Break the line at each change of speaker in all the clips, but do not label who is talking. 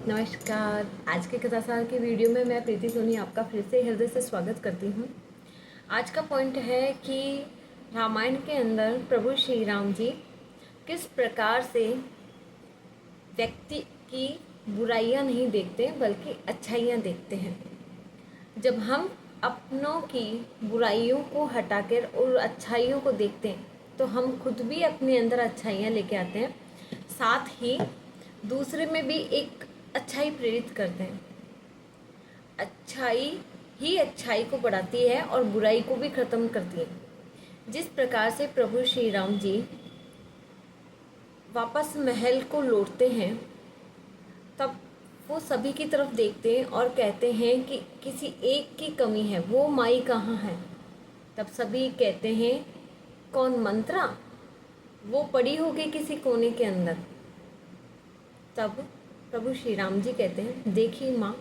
नमस्कार। आज के कथासार की वीडियो में मैं प्रीति सोनी आपका फिर से हृदय से स्वागत करती हूँ। आज का पॉइंट है कि रामायण के अंदर प्रभु श्री राम जी किस प्रकार से व्यक्ति की बुराइयाँ नहीं देखते बल्कि अच्छाइयाँ देखते हैं। जब हम अपनों की बुराइयों को हटाकर और अच्छाइयों को देखते हैं तो हम खुद भी अपने अंदर अच्छाइयाँ लेके आते हैं, साथ ही दूसरे में भी एक अच्छाई प्रेरित करते हैं। अच्छाई ही अच्छाई को बढ़ाती है और बुराई को भी ख़त्म करती है। जिस प्रकार से प्रभु श्री राम जी वापस महल को लौटते हैं, तब वो सभी की तरफ देखते हैं और कहते हैं कि किसी एक की कमी है, वो माई कहाँ है। तब सभी कहते हैं, कौन मंत्रा, वो पड़ी होगी किसी कोने के अंदर। तब प्रभु श्री राम जी कहते हैं, देखिए माँ,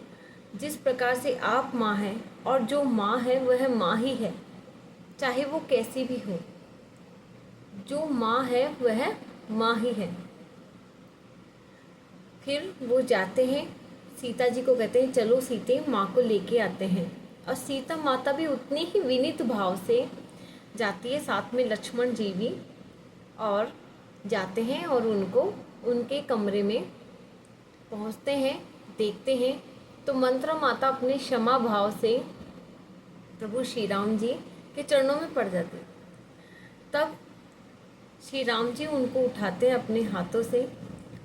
जिस प्रकार से आप माँ हैं और जो माँ है वह माँ ही है, चाहे वो कैसी भी हो। जो माँ है वह माँ ही है। फिर वो जाते हैं, सीता जी को कहते हैं, चलो सीते, माँ को लेके आते हैं। और सीता माता भी उतनी ही विनीत भाव से जाती है, साथ में लक्ष्मण जी भी, और जाते हैं और उनको उनके कमरे में पहुंचते हैं, देखते हैं तो मंत्रा माता अपने क्षमा भाव से प्रभु श्री राम जी के चरणों में पड़ जाते हैं। तब श्री राम जी उनको उठाते हैं अपने हाथों से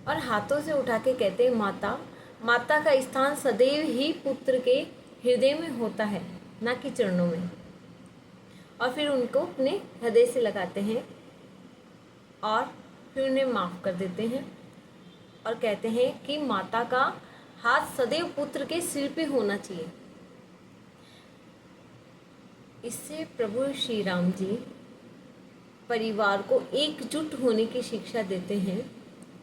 और हाथों से उठा के कहते हैं, माता, माता का स्थान सदैव ही पुत्र के हृदय में होता है, ना कि चरणों में। और फिर उनको अपने हृदय से लगाते हैं और फिर उन्हें माफ़ कर देते हैं और कहते हैं कि माता का हाथ सदैव पुत्र के सिर पे होना चाहिए। इससे प्रभु श्री राम जी परिवार को एकजुट होने की शिक्षा देते हैं।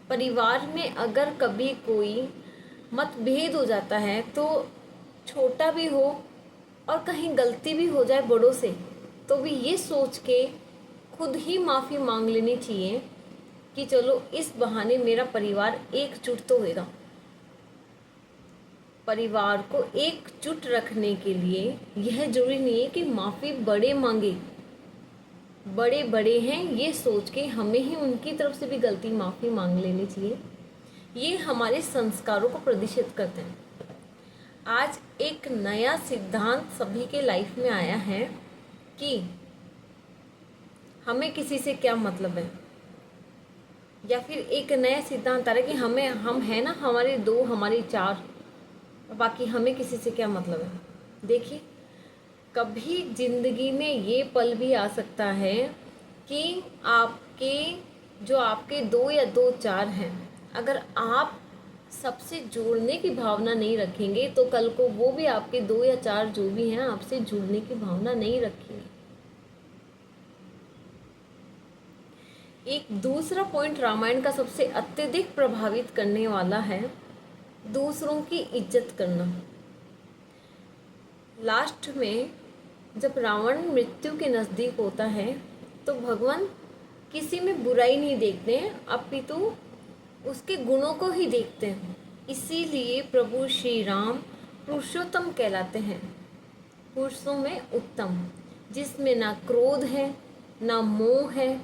परिवार में अगर कभी कोई मतभेद हो जाता है, तो छोटा भी हो और कहीं गलती भी हो जाए बड़ों से, तो भी ये सोच के खुद ही माफ़ी मांग लेनी चाहिए कि चलो इस बहाने मेरा परिवार एकजुट तो होगा। परिवार को एकजुट रखने के लिए यह जरूरी नहीं है कि माफ़ी बड़े मांगे, बड़े बड़े हैं ये सोच के हमें ही उनकी तरफ से भी गलती माफ़ी मांग लेनी चाहिए। ये हमारे संस्कारों को प्रदर्शित करते हैं। आज एक नया सिद्धांत सभी के लाइफ में आया है कि हमें किसी से क्या मतलब है, या फिर एक नया सिद्धांत आ रहा है कि हम हैं ना, हमारे दो, हमारे चार, बाकी हमें किसी से क्या मतलब है। देखिए, कभी ज़िंदगी में ये पल भी आ सकता है कि आपके दो या दो चार हैं, अगर आप सबसे जोड़ने की भावना नहीं रखेंगे तो कल को वो भी आपके दो या चार जो भी हैं आपसे जुड़ने की भावना नहीं रखेंगे। एक दूसरा पॉइंट रामायण का सबसे अत्यधिक प्रभावित करने वाला है दूसरों की इज्जत करना। लास्ट में जब रावण मृत्यु के नज़दीक होता है तो भगवान किसी में बुराई नहीं देखते हैं, अपितु उसके गुणों को ही देखते हैं। इसीलिए प्रभु श्री राम पुरुषोत्तम कहलाते हैं, पुरुषों में उत्तम, जिसमें ना क्रोध है, ना मोह है,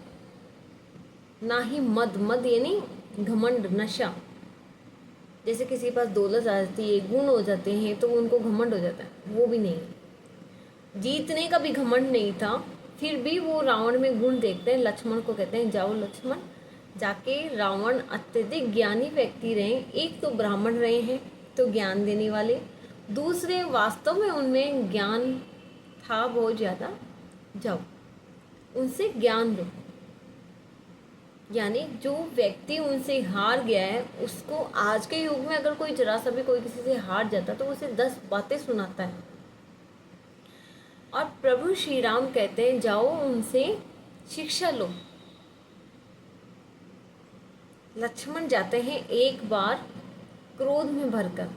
ना ही मद यानी घमंड, नशा। जैसे किसी के पास दौलत आ जाती है, गुण हो जाते हैं तो उनको घमंड हो जाता है, वो भी नहीं। जीतने का भी घमंड नहीं था, फिर भी वो रावण में गुण देखते हैं। लक्ष्मण को कहते हैं, जाओ लक्ष्मण, जाके रावण अत्यधिक ज्ञानी व्यक्ति रहे, एक तो ब्राह्मण रहे हैं तो ज्ञान देने वाले, दूसरे वास्तव में उनमें ज्ञान था बहुत ज़्यादा, जाओ उनसे ज्ञान लो। यानी जो व्यक्ति उनसे हार गया है उसको आज के युग में अगर कोई जरा सा भी कोई किसी से हार जाता तो उसे 10 बातें सुनाता है। और प्रभु श्री राम कहते हैं, जाओ उनसे शिक्षा लो। लक्ष्मण जाते हैं एक बार क्रोध में भरकर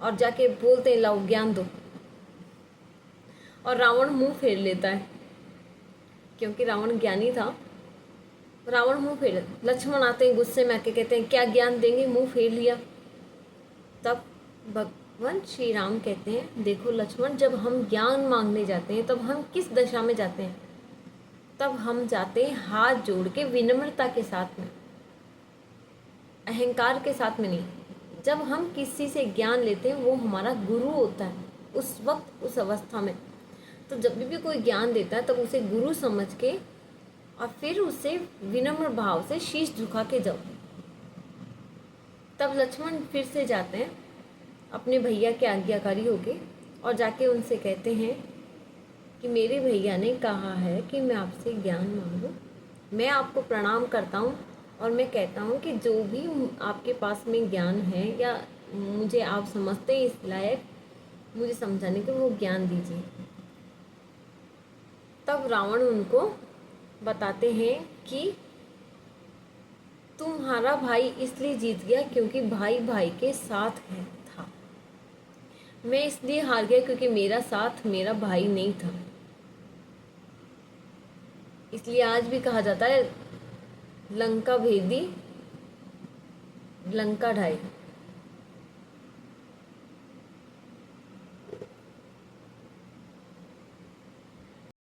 और जाके बोलते हैं, लाओ ज्ञान दो। और रावण मुंह फेर लेता है, क्योंकि रावण ज्ञानी था। रावण मुंह फेर, लक्ष्मण आते हैं गुस्से में आके कहते हैं क्या ज्ञान देंगे, मुंह फेर लिया। तब भगवान श्री राम कहते हैं देखो लक्ष्मण, जब हम ज्ञान मांगने जाते हैं तब हम किस दशा में जाते हैं? तब हम जाते हैं हाथ जोड़ के विनम्रता के साथ में, अहंकार के साथ में नहीं। जब हम किसी से ज्ञान लेते हैं वो हमारा गुरु होता है उस वक्त, उस अवस्था में। तो जब भी कोई ज्ञान देता है तब उसे गुरु समझ के और फिर उसे विनम्र भाव से शीश झुका के जाओ। तब लक्ष्मण फिर से जाते हैं अपने भैया के आज्ञाकारी होके और जाके उनसे कहते हैं कि मेरे भैया ने कहा है कि मैं आपसे ज्ञान मांगूं। मैं आपको प्रणाम करता हूँ और मैं कहता हूँ कि जो भी आपके पास में ज्ञान है या मुझे आप समझते हैं इस लायक मुझे समझाने के, वो ज्ञान दीजिए। तब रावण उनको बताते हैं कि तुम्हारा भाई इसलिए जीत गया क्योंकि भाई भाई के साथ है था, मैं इसलिए हार गया क्योंकि मेरा साथ मेरा भाई नहीं था। इसलिए आज भी कहा जाता है लंका भेदी लंका ढाई।